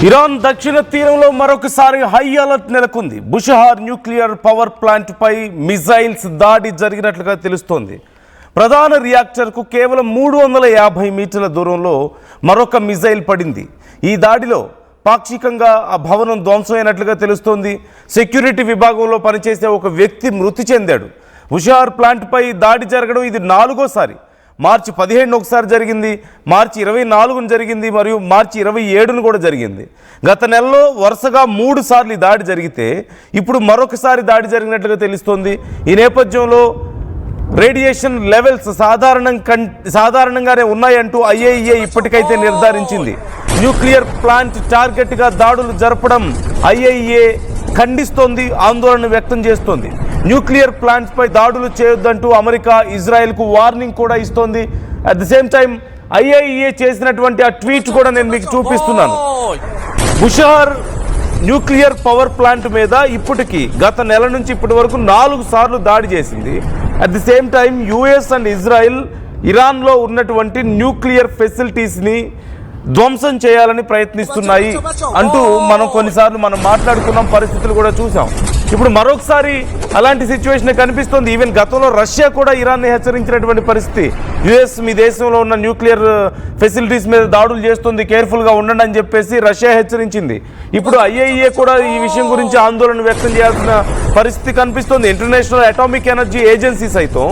Iran దక్షిణ తీరంలో మరొకసారి హై అలర్ట్ నెలకొంది. బుషహార్ న్యూక్లియర్ పవర్ ప్లాంట్ పై మిజైల్స్ దాడి జరిగినట్లుగా తెలుస్తోంది. ప్రధాన రియాక్టర్కు కేవలం 350 మీటర్ల దూరంలో మరొక మిజైల్ పడింది. ఈ దాడిలో పాక్షికంగా ఆ భవనం ధ్వంసమైనట్లుగా తెలుస్తోంది. సెక్యూరిటీ విభాగంలో పనిచేసే ఒక వ్యక్తి మృతి చెందాడు. బుషహార్ ప్లాంట్పై దాడి జరగడం ఇది 4వసారి. మార్చి 15 ఒకసారి జరిగింది, మార్చి 24 జరిగింది, మరియు మార్చి 27 కూడా జరిగింది. గత నెలలో వరుసగా 3 సార్లు దాడి జరిగితే ఇప్పుడు మరొకసారి దాడి జరిగినట్లుగా తెలుస్తోంది. ఈ నేపథ్యంలో రేడియేషన్ లెవెల్స్ సాధారణంగానే ఉన్నాయంటూ IAEA ఇప్పటికైతే నిర్ధారించింది. న్యూక్లియర్ ప్లాంట్ టార్గెట్గా దాడులు జరపడం IAEA ఖండిస్తోంది, ఆందోళన వ్యక్తం చేస్తోంది. న్యూక్లియర్ ప్లాంట్స్పై దాడులు చేయొద్దంటూ అమెరికా ఇజ్రాయెల్కు వార్నింగ్ కూడా ఇస్తోంది. At the same time IAEA చేసినటువంటి ఆ ట్వీట్ కూడా నేను మీకు చూపిస్తున్నాను. బుషహార్ న్యూక్లియర్ పవర్ ప్లాంట్ మీద ఇప్పటికీ గత నెల నుంచి ఇప్పటి వరకు 4 సార్లు దాడి చేసింది. At the same time US and Israel ఇరాన్లో ఉన్నటువంటి న్యూక్లియర్ ఫెసిలిటీస్ని ధ్వంసం చేయాలని ప్రయత్నిస్తున్నాయి అంటూ కొన్నిసార్లు మనం మాట్లాడుకున్నాం, పరిస్థితులు కూడా చూసాం. ఇప్పుడు మరొకసారి అలాంటి సిచ్యువేషన్ కనిపిస్తోంది. ఈవెన్ గతంలో రష్యా కూడా ఇరాన్ని హెచ్చరించినటువంటి పరిస్థితి. US మీ దేశంలో ఉన్న న్యూక్లియర్ ఫెసిలిటీస్ మీద దాడులు చేస్తుంది, కేర్ఫుల్గా ఉండండి అని చెప్పేసి రష్యా హెచ్చరించింది. ఇప్పుడు IAEA కూడా ఈ విషయం గురించి ఆందోళన వ్యక్తం చేయాల్సిన పరిస్థితి కనిపిస్తోంది. ఇంటర్నేషనల్ అటామిక్ ఎనర్జీ ఏజెన్సీ సైతం,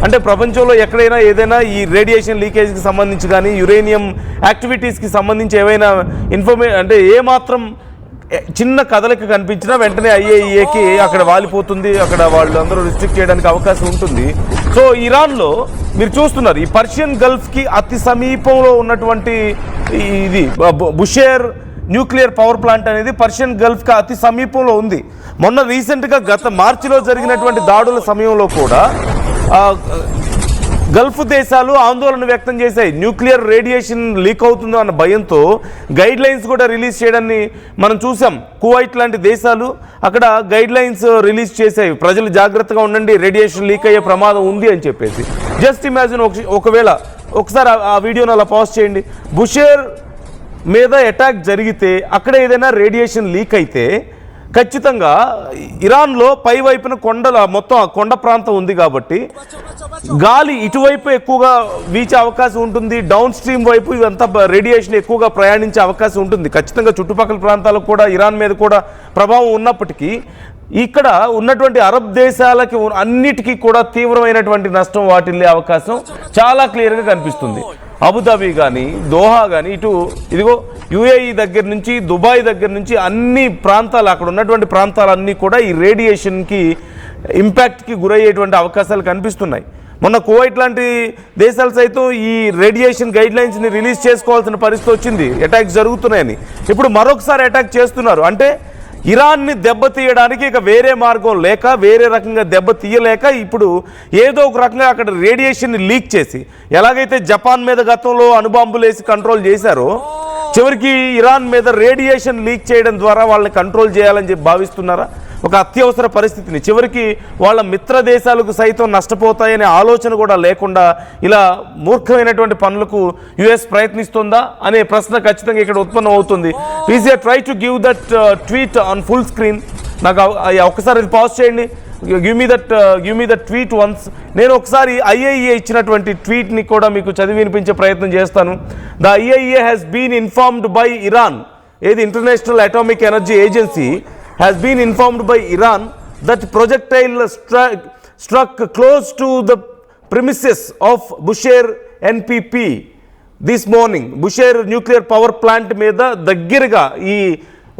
అంటే ప్రపంచంలో ఎక్కడైనా ఏదైనా ఈ రేడియేషన్ లీకేజ్కి సంబంధించి కానీ యురేనియం యాక్టివిటీస్కి సంబంధించి ఏవైనా అంటే ఏమాత్రం చిన్న కదలిక కనిపించినా వెంటనే IAEAకి అక్కడ వాలిపోతుంది, అక్కడ వాళ్ళందరూ రిస్ట్రిక్ట్ చేయడానికి అవకాశం ఉంటుంది. సో ఇరాన్లో మీరు చూస్తున్నారు, ఈ పర్షియన్ గల్ఫ్కి అతి సమీపంలో ఉన్నటువంటి ఇది బుషేర్ న్యూక్లియర్ పవర్ ప్లాంట్ అనేది పర్షియన్ గల్ఫ్కి అతి సమీపంలో ఉంది. మొన్న రీసెంట్గా గత మార్చిలో జరిగినటువంటి దాడుల సమయంలో కూడా గల్ఫ్ దేశాలు ఆందోళన వ్యక్తం చేశాయి. న్యూక్లియర్ రేడియేషన్ లీక్ అవుతుందో అన్న భయంతో గైడ్ లైన్స్ కూడా రిలీజ్ చేయడాన్ని మనం చూసాం. కువైట్ లాంటి దేశాలు అక్కడ గైడ్ లైన్స్ రిలీజ్ చేశాయి, ప్రజలు జాగ్రత్తగా ఉండండి, రేడియేషన్ లీక్ అయ్యే ప్రమాదం ఉంది అని చెప్పేసి. జస్ట్ ఇమాజిన్, ఒకవేళ ఒకసారి ఆ వీడియోని అలా పాజ్ చేయండి. బుషేర్ మీద అటాక్ జరిగితే అక్కడ ఏదైనా రేడియేషన్ లీక్ అయితే ఖచ్చితంగా ఇరాన్లో పై వైపున మొత్తం కొండ ప్రాంతం ఉంది కాబట్టి గాలి ఇటువైపు ఎక్కువగా వీచే అవకాశం ఉంటుంది. డౌన్ స్ట్రీమ్ వైపు ఇదంతా రేడియేషన్ ఎక్కువగా ప్రయాణించే అవకాశం ఉంటుంది. ఖచ్చితంగా చుట్టుపక్కల ప్రాంతాలకు కూడా ఇరాన్ మీద కూడా ప్రభావం ఉన్నప్పటికీ ఇక్కడ ఉన్నటువంటి అరబ్ దేశాలకి అన్నిటికీ కూడా తీవ్రమైనటువంటి నష్టం వాటిల్లే అవకాశం చాలా క్లియర్గా కనిపిస్తుంది. అబుదాబి కానీ, దోహా కానీ, ఇదిగో UAE దగ్గర నుంచి, దుబాయ్ దగ్గర నుంచి అన్ని ప్రాంతాలు, అక్కడ ఉన్నటువంటి ప్రాంతాలన్నీ కూడా ఈ రేడియేషన్కి ఇంపాక్ట్కి గురయ్యేటువంటి అవకాశాలు కనిపిస్తున్నాయి. మొన్న కువైట్ లాంటి దేశాలు సైతం ఈ రేడియేషన్ గైడ్ లైన్స్ని రిలీజ్ చేసుకోవాల్సిన పరిస్థితి వచ్చింది, అటాక్స్ జరుగుతున్నాయని. ఇప్పుడు మరొకసారి అటాక్ చేస్తున్నారు. అంటే ఇరాన్ని దెబ్బతీయడానికి ఇక వేరే మార్గం లేక, వేరే రకంగా దెబ్బతీయలేక ఇప్పుడు ఏదో ఒక రకంగా అక్కడ రేడియేషన్ని లీక్ చేసి, ఎలాగైతే జపాన్ మీద గతంలో అణుబాంబులు వేసి కంట్రోల్ చేశారో, చివరికి ఇరాన్ మీద రేడియేషన్ లీక్ చేయడం ద్వారా వాళ్ళని కంట్రోల్ చేయాలని చెప్పి భావిస్తున్నారా? ఒక అత్యవసర పరిస్థితిని, చివరికి వాళ్ళ మిత్ర దేశాలకు సైతం నష్టపోతాయనే ఆలోచన కూడా లేకుండా ఇలా మూర్ఖమైనటువంటి పనులకు US ప్రయత్నిస్తుందా అనే ప్రశ్న ఖచ్చితంగా ఇక్కడ ఉత్పన్నం అవుతుంది. Please try to give that tweet on full screen. నాకు ఒకసారి పాజ్ చేయండి. Give me that tweet once. నేను ఒకసారి IAEA ఇచ్చినటువంటి ట్వీట్ని కూడా మీకు చదివి వినిపించే ప్రయత్నం చేస్తాను. The IAEA has been informed by Iran, ఏది international atomic energy agency has been informed by Iran that projectile struck close to the premises of Bushehr NPP this morning. Bushehr nuclear power plant మీద దగ్గరగా ఈ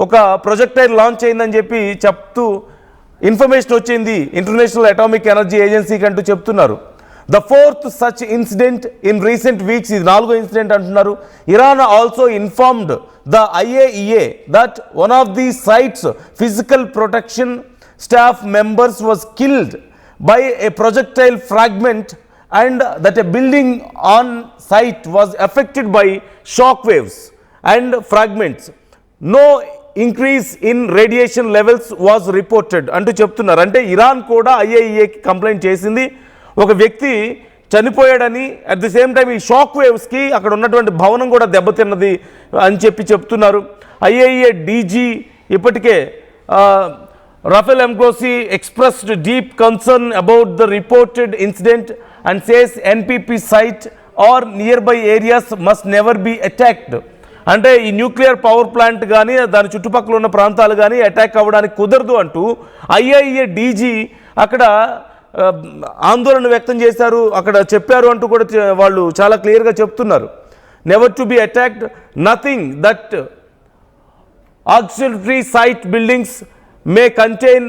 ఒక projectile launch అయిందని చెప్పి చెప్తూ information వచ్చింది international atomic energy ఏజెన్సీకి అంటూ చెప్తున్నారు. The fourth such incident in recent weeks, ఇది 4వ ఇన్సిడెంట్ అంటున్నారు. Iran also informed the IAEA that one of the site's physical protection staff members was killed by a projectile fragment and that a building on site was affected by shock waves and fragments. No increase in radiation levels was reported అంటూ చెప్తున్నారు. అంటే Iran కూడా IAEAకి complaint చేసింది, ఒక వ్యక్తి చనిపోయాడని, at the same time ఈ shock వేవ్స్కి అక్కడ ఉన్నటువంటి భవనం కూడా దెబ్బతిన్నది అని చెప్తున్నారు. ఐఏఈఏ డీజీ ఇప్పటికే Rafael Amgrossi expressed deep concern about the reported incident and says NPP site or nearby areas must never be attacked. అంటే ఈ న్యూక్లియర్ పవర్ ప్లాంట్ కానీ దాని చుట్టుపక్కల ఉన్న ప్రాంతాలు కానీ అటాక్ అవ్వడానికి కుదరదు అంటూ ఐఏఈఏ డీజీ అక్కడ ఆందోళన వ్యక్తం చేశారు, అక్కడ చెప్పారు అంటూ కూడా వాళ్ళు చాలా క్లియర్గా చెప్తున్నారు. Never to be attacked, nothing that auxiliary site buildings may contain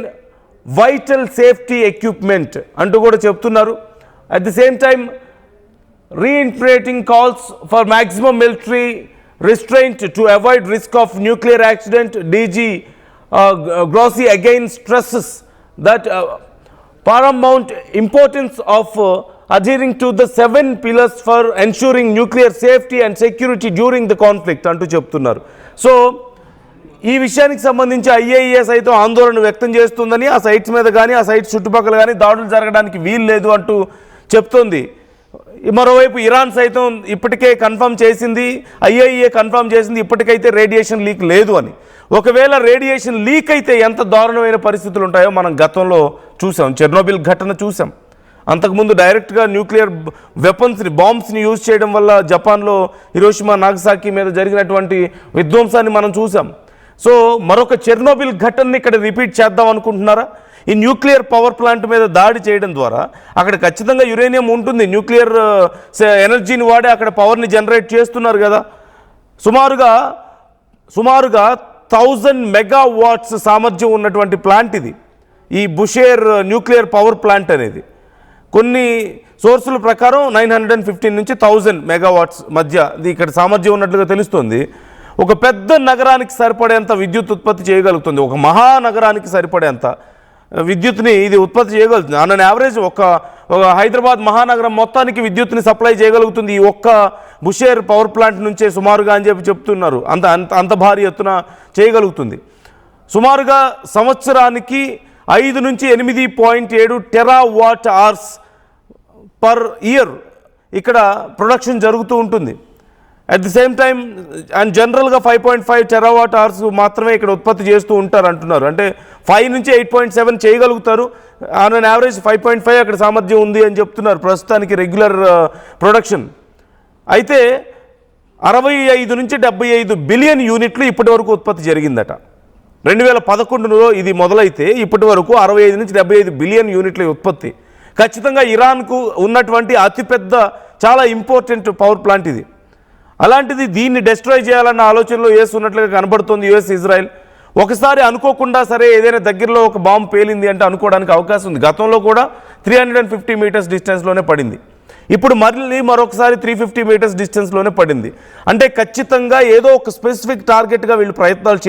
vital safety equipment అంటూ కూడా చెప్తున్నారు. At the same time reiterating calls for maximum military restraint to avoid risk of nuclear accident. DG Grossi again stresses that paramount importance of adhering to the 7 pillars for ensuring nuclear safety and security during the conflict అంటూ చెప్తున్నారు. So ఈ విషయానికి సంబంధించి IAEA సైతం ఆందోళన వ్యక్తం చేస్తుందని, ఆ సైట్స్ మీద కానీ ఆ సైట్స్ చుట్టుపక్కల కానీ దాడులు జరగడానికి వీలు లేదు అంటూ చెప్తోంది. మరోవైపు ఇరాన్ సైతం ఇప్పటికే కన్ఫర్మ్ చేసింది, ఐఏఈఏ కన్ఫర్మ్ చేసింది ఇప్పటికైతే రేడియేషన్ లీక్ లేదు అని. ఒకవేళ రేడియేషన్ లీక్ అయితే ఎంత దారుణమైన పరిస్థితులు ఉంటాయో మనం గతంలో చూసాం, చెర్నోబిల్ ఘటన చూసాం. అంతకుముందు డైరెక్ట్గా న్యూక్లియర్ వెపన్స్ని, బాంబ్స్ని యూజ్ చేయడం వల్ల జపాన్లో హిరోషిమా నాగసాకి మీద జరిగినటువంటి విధ్వంసాన్ని మనం చూసాం. సో మరొక చెర్నోబిల్ ఘటనని ఇక్కడ రిపీట్ చేద్దాం అనుకుంటున్నారా? ఈ న్యూక్లియర్ పవర్ ప్లాంట్ మీద దాడి చేయడం ద్వారా అక్కడ ఖచ్చితంగా యురేనియం ఉంటుంది, న్యూక్లియర్ ఎనర్జీని వాడి అక్కడ పవర్ని జనరేట్ చేస్తున్నారు కదా. సుమారుగా 1000 మెగావాట్స్ సామర్థ్యం ఉన్నటువంటి ప్లాంట్ ఇది, ఈ బుషేర్ న్యూక్లియర్ పవర్ ప్లాంట్ అనేది. కొన్ని సోర్సుల ప్రకారం 915 నుంచి 1000 మెగావాట్స్ మధ్య ఇది ఇక్కడ సామర్థ్యం ఉన్నట్లుగా తెలుస్తుంది. ఒక పెద్ద నగరానికి సరిపడేంత విద్యుత్ ఉత్పత్తి చేయగలుగుతుంది, ఒక మహానగరానికి సరిపడేంత విద్యుత్ని ఇది ఉత్పత్తి చేయగలుగుతుంది. ఆన్ యావరేజ్ ఒక హైదరాబాద్ మహానగరం మొత్తానికి విద్యుత్ని సప్లై చేయగలుగుతుంది ఈ ఒక్క బుషేర్ పవర్ ప్లాంట్ నుంచే సుమారుగా అని చెప్తున్నారు. అంత భారీ ఎత్తున చేయగలుగుతుంది. సుమారుగా సంవత్సరానికి 5 నుంచి 8.7 టెరావాట్ అవర్స్ పర్ ఇయర్ ఇక్కడ ప్రొడక్షన్ జరుగుతూ ఉంటుంది. At the same time and జనరల్గా 5.5 టెరావాట్ అవర్స్ మాత్రమే ఇక్కడ ఉత్పత్తి చేస్తూ ఉంటారు అంటున్నారు. అంటే 5 నుంచి 8.7 చేయగలుగుతారు, ఆన్ అన్ యావరేజ్ 5.5 అక్కడ సామర్థ్యం ఉంది అని చెప్తున్నారు ప్రస్తుతానికి రెగ్యులర్ ప్రొడక్షన్. అయితే 65 నుంచి 75 బిలియన్ యూనిట్లు ఇప్పటి వరకు ఉత్పత్తి జరిగిందట. 2011లో ఇది మొదలైతే ఇప్పటి వరకు 65 నుంచి 75 బిలియన్ యూనిట్ల ఉత్పత్తి. ఖచ్చితంగా ఇరాన్కు ఉన్నటువంటి అతిపెద్ద చాలా ఇంపార్టెంట్ పవర్ ప్లాంట్ ఇది. అలాంటిది దీన్ని డెస్ట్రాయ్ చేయాలన్న ఆలోచనలో యుఎస్ ఉన్నట్లుగా కనబడుతుంది. యుఎస్ ఇజ్రాయెల్ ఒకసారి అనుకోకుండా సరే ఏదైనా దగ్గరలో ఒక బాంబు పేలింది అంటే అనుకోవడానికి అవకాశం ఉంది. గతంలో కూడా 350 మీటర్స్ డిస్టెన్స్లోనే పడింది, ఇప్పుడు మరొకసారి 350 మీటర్స్ డిస్టెన్స్లోనే పడింది. అంటే ఖచ్చితంగా ఏదో ఒక స్పెసిఫిక్ టార్గెట్గా వీళ్ళు ప్రయత్నాలు